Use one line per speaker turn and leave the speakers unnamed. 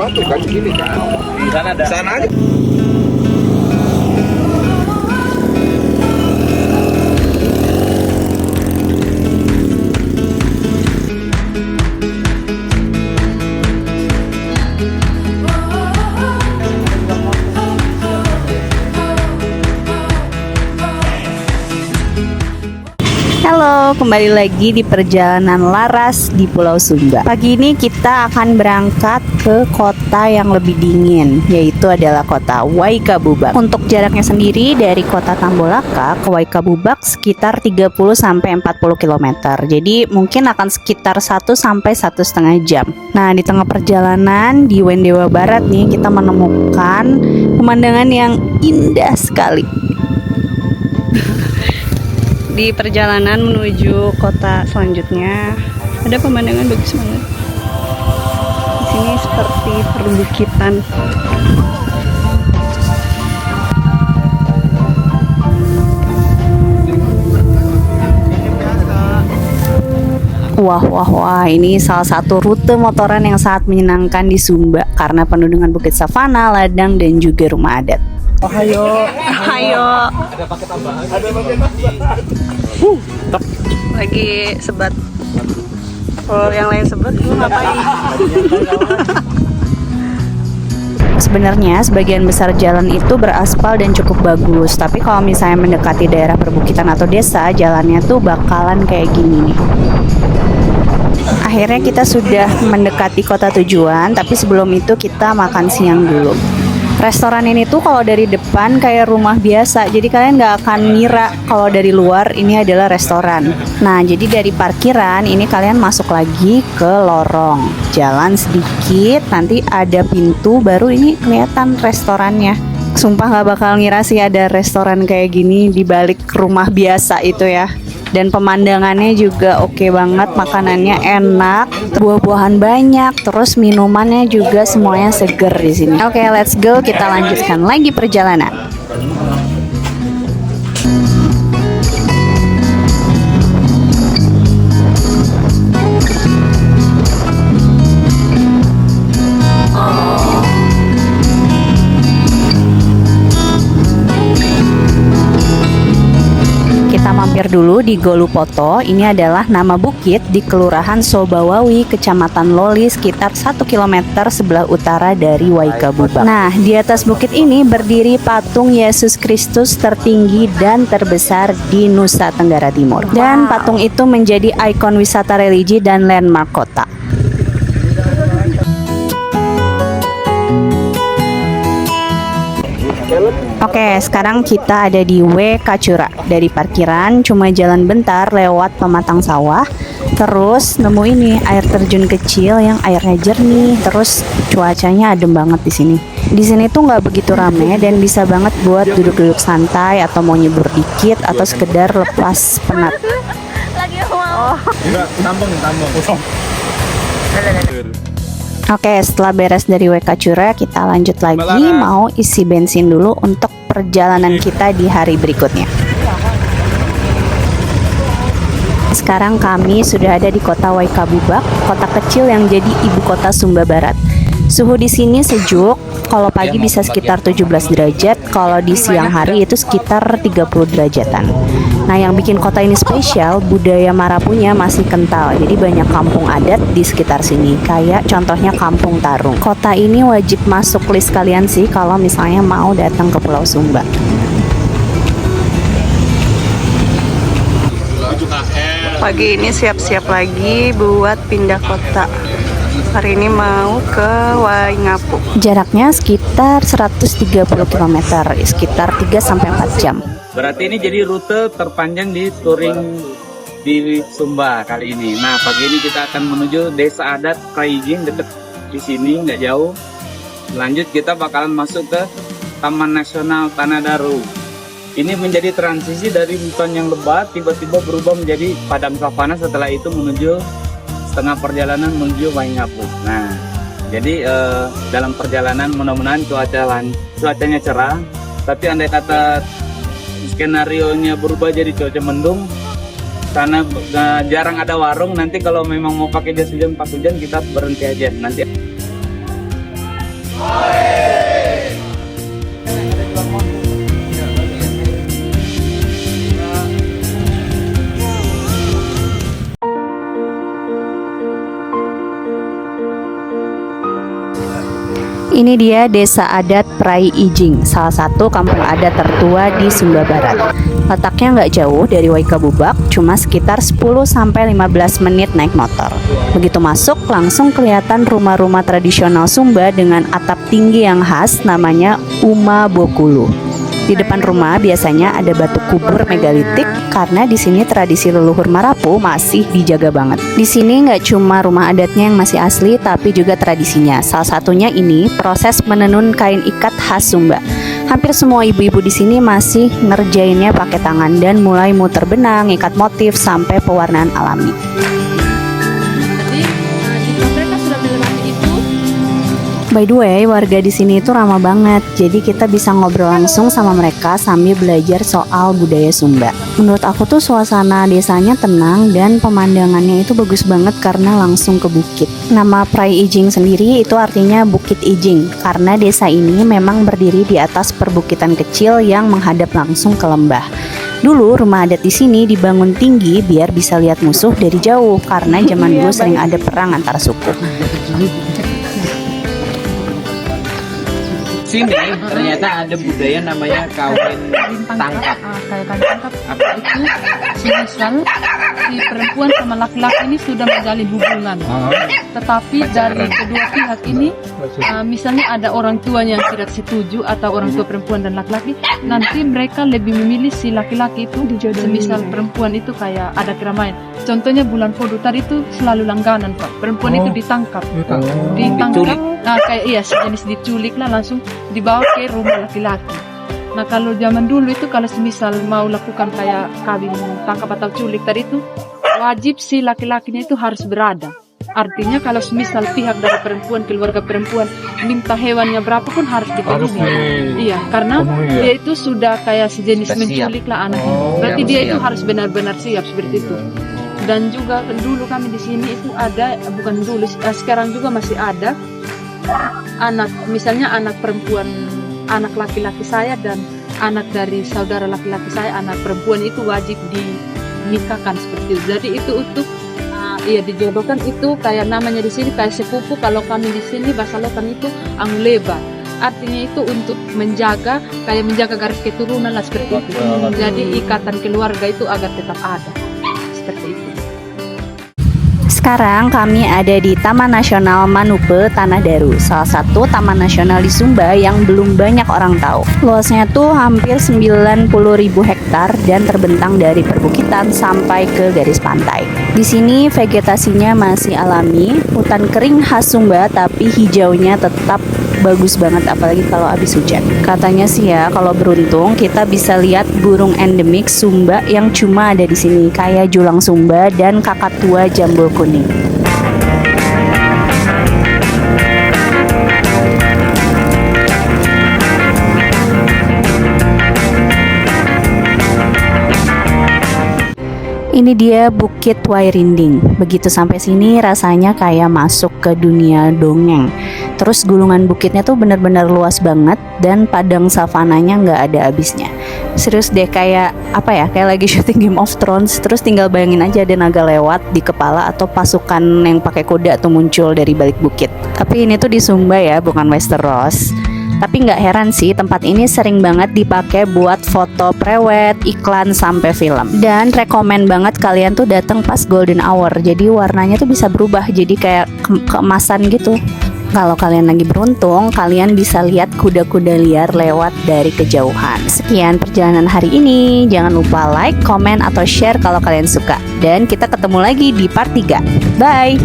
Tuh kan gini kan.
Di sana ada.
Sana aja.
Halo, kembali lagi di perjalanan Laras di Pulau Sumba. Pagi ini kita akan berangkat ke kota yang lebih dingin, yaitu adalah kota Waikabubak. Untuk jaraknya sendiri dari kota Tambolaka ke Waikabubak sekitar 30-40 km. Jadi mungkin akan sekitar 1-1,5 jam. Nah, di tengah perjalanan di Wendewa Barat nih kita menemukan pemandangan yang indah sekali. Di perjalanan menuju kota selanjutnya ada pemandangan bagus banget. Di sini seperti perbukitan. Wah, ini salah satu rute motoran yang sangat menyenangkan di Sumba karena penuh dengan bukit savana, ladang, dan juga rumah adat.
Ayo.
Ada paket tambahan.
Lagi sebat. Kalau yang lain sebat, gue ngapain? Sebenarnya sebagian besar jalan itu beraspal dan cukup bagus. Tapi kalau misalnya mendekati daerah perbukitan atau desa, jalannya tuh bakalan kayak gini nih. Akhirnya kita sudah mendekati kota tujuan, tapi sebelum itu kita makan siang dulu. Restoran ini tuh kalau dari depan kayak rumah biasa, jadi kalian nggak akan ngira kalau dari luar ini adalah restoran. Nah, jadi dari parkiran ini kalian masuk lagi ke lorong, jalan sedikit, nanti ada pintu, baru ini kelihatan restorannya. Sumpah nggak bakal ngira sih ada restoran kayak gini di balik rumah biasa itu ya. Dan pemandangannya juga oke banget, makanannya enak, buah-buahan banyak, terus minumannya juga semuanya seger di sini. Oke, let's go, kita lanjutkan lagi perjalanan. Mampir dulu di Golupoto. Ini adalah nama bukit di Kelurahan Sobawawi, Kecamatan Loli, sekitar 1 km sebelah utara dari Waikabubak. Nah, di atas bukit ini berdiri patung Yesus Kristus tertinggi dan terbesar di Nusa Tenggara Timur. Dan patung itu menjadi ikon wisata religi dan landmark kota. Oke, sekarang kita ada di Wekacura. Dari parkiran cuma jalan bentar lewat pematang sawah. Terus nemu ini air terjun kecil yang airnya jernih. Terus cuacanya adem banget di sini. Di sini tuh nggak begitu rame dan bisa banget buat duduk-duduk santai atau mau nyebur dikit atau sekedar lepas penat.
Tampung kosong.
Oke, setelah beres dari Wekacura, kita lanjut lagi mau isi bensin dulu untuk perjalanan kita di hari berikutnya. Sekarang kami sudah ada di kota Waikabubak, kota kecil yang jadi ibu kota Sumba Barat. Suhu di sini sejuk, kalau pagi bisa sekitar 17 derajat, kalau di siang hari itu sekitar 30 derajatan. Nah, yang bikin kota ini spesial, budaya Marapunya masih kental, jadi banyak kampung adat di sekitar sini, kayak contohnya Kampung Tarung. Kota ini wajib masuk list kalian sih kalau misalnya mau datang ke Pulau Sumba. Pagi ini siap-siap lagi buat pindah kota. Hari ini mau ke Waingapu. Jaraknya sekitar 130 km, sekitar 3-4 jam.
Berarti ini jadi rute terpanjang di touring di Sumba kali ini. Nah, pagi ini kita akan menuju Desa Adat Praijing, deket di sini, nggak jauh. Lanjut kita bakalan masuk ke Taman Nasional Tanah Daru. Ini menjadi transisi dari hutan yang lebat tiba-tiba berubah menjadi padang savana, setelah itu menuju setengah perjalanan menuju Waingapu. Nah, jadi dalam perjalanan mudah-mudahan cuacanya cerah, tapi andai kata skenario-nya berubah jadi cuaca mendung, karena jarang ada warung, nanti kalau memang mau pakai jas hujan pas hujan kita berhenti aja nanti.
Ini dia Desa Adat Prai Ijing, salah satu kampung adat tertua di Sumba Barat. Letaknya nggak jauh dari Waikabubak, cuma sekitar 10-15 menit naik motor. Begitu masuk, langsung kelihatan rumah-rumah tradisional Sumba dengan atap tinggi yang khas namanya Uma Bokulu. Di depan rumah biasanya ada batu kubur megalitik karena di sini tradisi leluhur Marapu masih dijaga banget. Di sini nggak cuma rumah adatnya yang masih asli, tapi juga tradisinya. Salah satunya ini proses menenun kain ikat khas Sumba. Hampir semua ibu-ibu di sini masih ngerjainnya pakai tangan dan mulai muter benang, ikat motif sampai pewarnaan alami. By the way, warga di sini itu ramah banget. Jadi kita bisa ngobrol langsung sama mereka sambil belajar soal budaya Sumba. Menurut aku tuh suasana desanya tenang dan pemandangannya itu bagus banget karena langsung ke bukit. Nama Prai Ijing sendiri itu artinya Bukit Ijing karena desa ini memang berdiri di atas perbukitan kecil yang menghadap langsung ke lembah. Dulu rumah adat di sini dibangun tinggi biar bisa lihat musuh dari jauh karena zaman dulu sering ada perang antar suku.
Sini ternyata ada budaya namanya kawin tangkap.
Kawin tangkap itu semisal si perempuan sama laki-laki ini sudah menjalin hubungan, tetapi dari kedua pihak ini misalnya ada orang tuanya yang tidak setuju atau orang tua perempuan dan laki-laki, nanti mereka lebih memilih si laki-laki itu. Semisal perempuan itu kayak ada keramaian, contohnya bulan Podo tadi itu selalu langganan Pak, perempuan itu ditangkap, kayak sejenis diculik lah, langsung dibawa ke rumah laki-laki. Nah kalau zaman dulu itu kalau semisal mau lakukan kayak kawin tangkap atau culik tadi itu wajib si laki-lakinya itu harus berada. Artinya kalau semisal pihak dari perempuan, keluarga perempuan minta hewannya berapa pun harus dipenuhi. Iya, karena dia itu sudah kayak sejenis menculik lah anaknya. Berarti dia itu harus benar-benar siap seperti itu. Dan juga dulu kami di sini itu ada, bukan dulu, sekarang juga masih ada anak, misalnya anak perempuan, anak laki-laki saya dan anak dari saudara laki-laki saya, anak perempuan itu wajib dinikahkan seperti itu. Jadi itu untuk dijodohkan, itu kayak namanya di sini kayak sepupu. Kalau kami di sini bahasa Lokan itu angleba, artinya itu untuk menjaga, kayak menjaga garis keturunan lah seperti itu. Jadi ikatan keluarga itu agar tetap ada seperti itu.
Sekarang kami ada di Taman Nasional Manupe Tanah Daru, salah satu taman nasional di Sumba yang belum banyak orang tahu. Luasnya tuh hampir 90.000 hektar dan terbentang dari perbukitan sampai ke garis pantai. Di sini vegetasinya masih alami, hutan kering khas Sumba tapi hijaunya tetap bagus banget apalagi kalau habis hujan. Katanya sih ya, kalau beruntung kita bisa lihat burung endemik Sumba yang cuma ada di sini, kayak julang Sumba dan kakatua jambul kuning. Ini dia Bukit Wairinding. Begitu sampai sini rasanya kayak masuk ke dunia dongeng. Terus gulungan bukitnya tuh benar-benar luas banget dan padang savananya nggak ada habisnya. Serius deh, kayak apa ya? Kayak lagi syuting Game of Thrones. Terus tinggal bayangin aja ada naga lewat di kepala atau pasukan yang pakai kuda tuh muncul dari balik bukit. Tapi ini tuh di Sumba ya, bukan Westeros. Tapi nggak heran sih, tempat ini sering banget dipakai buat foto prewed, iklan, sampai film. Dan rekomen banget kalian tuh datang pas golden hour. Jadi warnanya tuh bisa berubah jadi kayak keemasan gitu. Kalau kalian lagi beruntung, kalian bisa lihat kuda-kuda liar lewat dari kejauhan. Sekian perjalanan hari ini. Jangan lupa like, komen, atau share kalau kalian suka. Dan kita ketemu lagi di part 3. Bye!